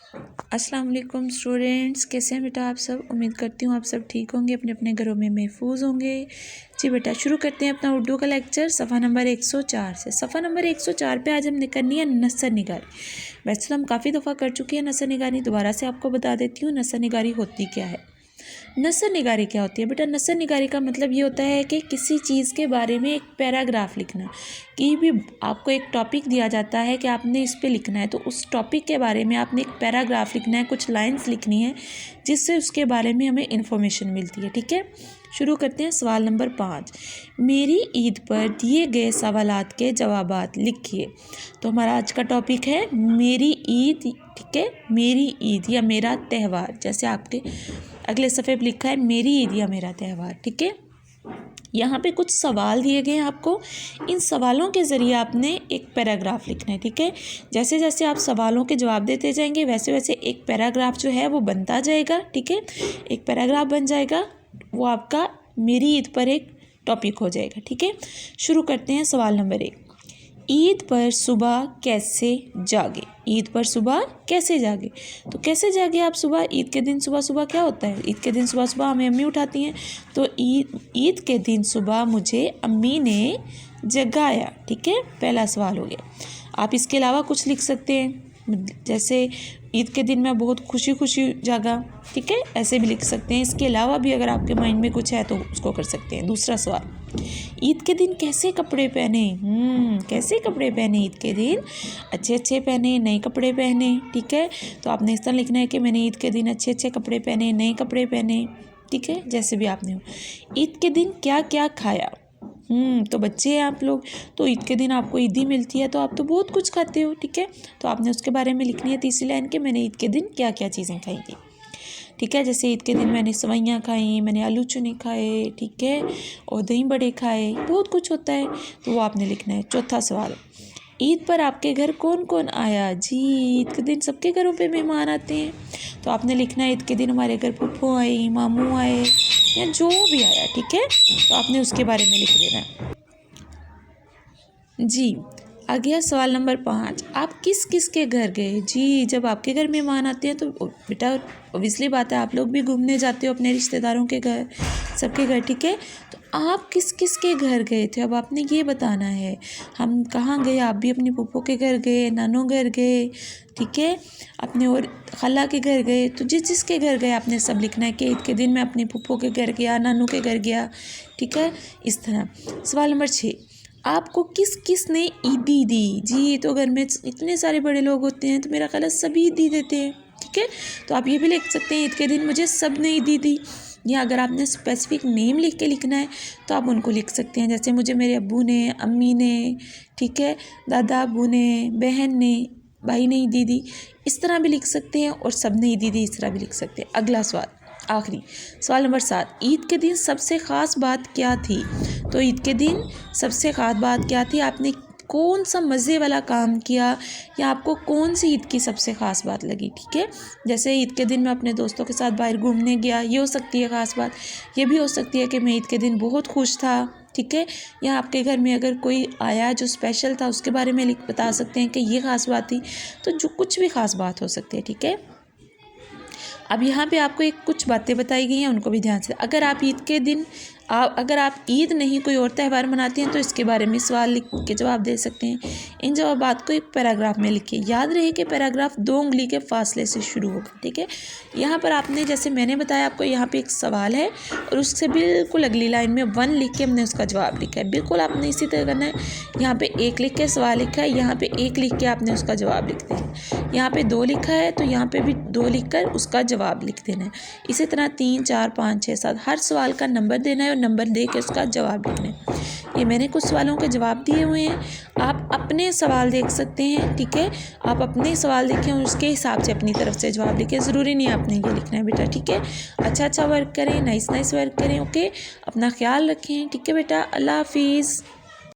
अस्सलाम वालेकुम स्टूडेंट्स, कैसे हैं बेटा आप सब। उम्मीद करती हूँ आप सब ठीक होंगे, अपने अपने घरों में महफूज होंगे। जी बेटा, शुरू करते हैं अपना उर्दू का लेक्चर सफ़ा नंबर 104 से। सफ़ा नंबर 104 पे आज हमने करनी है नसर निगारी। वैसे तो हम काफ़ी दफ़ा कर चुके हैं नसर निगारी, दोबारा से आपको बता देती हूँ नसर निगारी होती क्या है। नसर निगारी क्या होती है बेटा? नसर निगारी का मतलब ये होता है कि किसी चीज़ के बारे में एक पैराग्राफ लिखना। कि भी आपको एक टॉपिक दिया जाता है कि आपने इस पे लिखना है, तो उस टॉपिक के बारे में आपने एक पैराग्राफ लिखना है, कुछ लाइंस लिखनी है जिससे उसके बारे में हमें इंफॉर्मेशन मिलती है। ठीक है, शुरू करते हैं। सवाल नंबर 5, मेरी ईद पर दिए गए सवालात के जवाबात लिखिए। तो हमारा आज का टॉपिक है मेरी ईद। ठीक है, मेरी ईद या मेरा त्यौहार, जैसे आपके अगले सफ़े पर लिखा है मेरी ईद या मेरा त्यौहार। ठीक है, यहाँ पे कुछ सवाल दिए गए हैं आपको, इन सवालों के ज़रिए आपने एक पैराग्राफ लिखना है। ठीक है, जैसे जैसे आप सवालों के जवाब देते जाएंगे वैसे वैसे एक पैराग्राफ जो है वो बनता जाएगा। ठीक है, एक पैराग्राफ बन जाएगा, वो आपका मेरी ईद पर एक टॉपिक हो जाएगा। ठीक है, शुरू करते हैं। सवाल नंबर 1, ईद पर सुबह कैसे जागे। ईद पर सुबह कैसे जागे? तो कैसे जागे आप सुबह? ईद के दिन सुबह सुबह क्या होता है? ईद के दिन सुबह सुबह हमें अम्मी उठाती हैं, तो ईद के दिन सुबह मुझे अम्मी ने जगाया। ठीक है, पहला सवाल हो गया। आप इसके अलावा कुछ लिख सकते हैं, जैसे ईद के दिन मैं बहुत खुशी खुशी जागा। ठीक है, ऐसे भी लिख सकते हैं। इसके अलावा भी अगर आपके माइंड में कुछ है तो उसको कर सकते हैं। दूसरा सवाल, ईद के दिन कैसे कपड़े पहने? कैसे कपड़े पहने ईद के दिन? अच्छे अच्छे पहने, नए कपड़े पहने। ठीक है, तो आपने इस तरह लिखना है कि मैंने ईद के दिन अच्छे अच्छे कपड़े पहने, नए कपड़े पहने। ठीक है, जैसे भी आपने हो। ईद के दिन क्या क्या खाया? तो बच्चे हैं आप लोग, तो ईद के दिन आपको ईदी मिलती है तो आप तो बहुत कुछ खाते हो। ठीक है, तो आपने उसके बारे में लिखनी है तीसरी लाइन के मैंने ईद के दिन क्या क्या चीज़ें खाई थी। ठीक है, जैसे ईद के दिन मैंने सवैयाँ खाई, मैंने आलू चूने खाए। ठीक है, और दही बड़े खाए, बहुत कुछ होता है, तो वो आपने लिखना है। चौथा सवाल, ईद पर आपके घर कौन कौन आया? जी, ईद के दिन सबके घरों पे मेहमान आते हैं, तो आपने लिखना है ईद के दिन हमारे घर फूफो आई, मामू आए, या जो भी आया। ठीक है, तो आपने उसके बारे में लिख देना है। जी, आ गया सवाल नंबर 5, आप किस किस के घर गए? जी, जब आपके घर मेहमान आते हैं तो बेटा ऑब्वियसली बात है आप लोग भी घूमने जाते हो अपने रिश्तेदारों के घर, सबके घर। ठीक है, तो आप किस किस के घर गए थे? अब आपने ये बताना है हम कहाँ गए। आप भी अपनी फूफो के घर गए, नानू घर गए। ठीक है, अपने और खाला के घर गए, तो जिस जिसके घर गए आपने सब लिखना है कि ईद के दिन मैं अपनी फूफो के घर गया, नानू के घर गया। ठीक है, इस तरह। सवाल नंबर 6, आपको किस किस ने ईदी दी? जी, तो घर में इतने सारे बड़े लोग होते हैं तो मेरा ख्याल है सभी ईदी देते हैं। ठीक है, तो आप ये भी लिख सकते हैं ईद के दिन मुझे सब ने ईदी दी। या अगर आपने स्पेसिफिक नेम लिख के लिखना है तो आप उनको लिख सकते हैं, जैसे मुझे मेरे अब्बू ने, अम्मी ने, ठीक है, दादा अब्बू ने, बहन ने, भाई ने ईदी दी। इस तरह भी लिख सकते हैं, और सब ने ईदी दी इस तरह भी लिख सकते हैं। अगला सवाल, आखिरी सवाल नंबर 7, ईद के दिन सबसे ख़ास बात क्या थी? तो ईद के दिन सबसे ख़ास बात क्या थी? आपने कौन सा मज़े वाला काम किया, या आपको कौन सी ईद की सबसे ख़ास बात लगी? ठीक है, जैसे ईद के दिन मैं अपने दोस्तों के साथ बाहर घूमने गया, ये हो सकती है ख़ास बात। ये भी हो सकती है कि मैं ईद के दिन बहुत खुश था। ठीक है, या आपके घर में अगर कोई आया जो स्पेशल था उसके बारे में बता सकते हैं कि ये ख़ास बात थी। तो जो कुछ भी ख़ास बात हो सकती है। ठीक है, अब यहाँ पे आपको एक कुछ बातें बताई गई हैं, उनको भी ध्यान से। अगर आप ईद के दिन अगर आप ईद नहीं कोई और त्यौहार मनाते हैं तो इसके बारे में सवाल लिख के जवाब दे सकते हैं। इन जवाबात को एक पैराग्राफ में लिखिए। याद रहे कि पैराग्राफ 2 उंगली के फासले से शुरू होगा। ठीक है, यहाँ पर आपने जैसे मैंने बताया आपको, यहाँ पे एक सवाल है और उससे बिल्कुल अगली लाइन में 1 लिख के हमने उसका जवाब लिखा है। बिल्कुल आपने इसी तरह करना है। यहाँ पे 1 लिख के सवाल लिखा है, यहाँ पे 1 लिख के आपने उसका जवाब लिख देना। यहाँ पे 2 लिखा है तो यहाँ पे भी 2 लिख कर उसका जवाब लिख देना है। इसी तरह 3, 4, 5, 6, 7 हर सवाल का नंबर देना है और नंबर दे के उसका जवाब लिखना है। ये मैंने कुछ सवालों के जवाब दिए हुए हैं, आप अपने सवाल देख सकते हैं। ठीक है, आप अपने सवाल देखें और उसके हिसाब से अपनी तरफ से जवाब लिखें। ज़रूरी नहीं आपने ये लिखना है बेटा। ठीक है, अच्छा वर्क करें, नाइस वर्क करें। ओके, अपना ख्याल रखें। ठीक है बेटा, अल्लाह हाफिज़।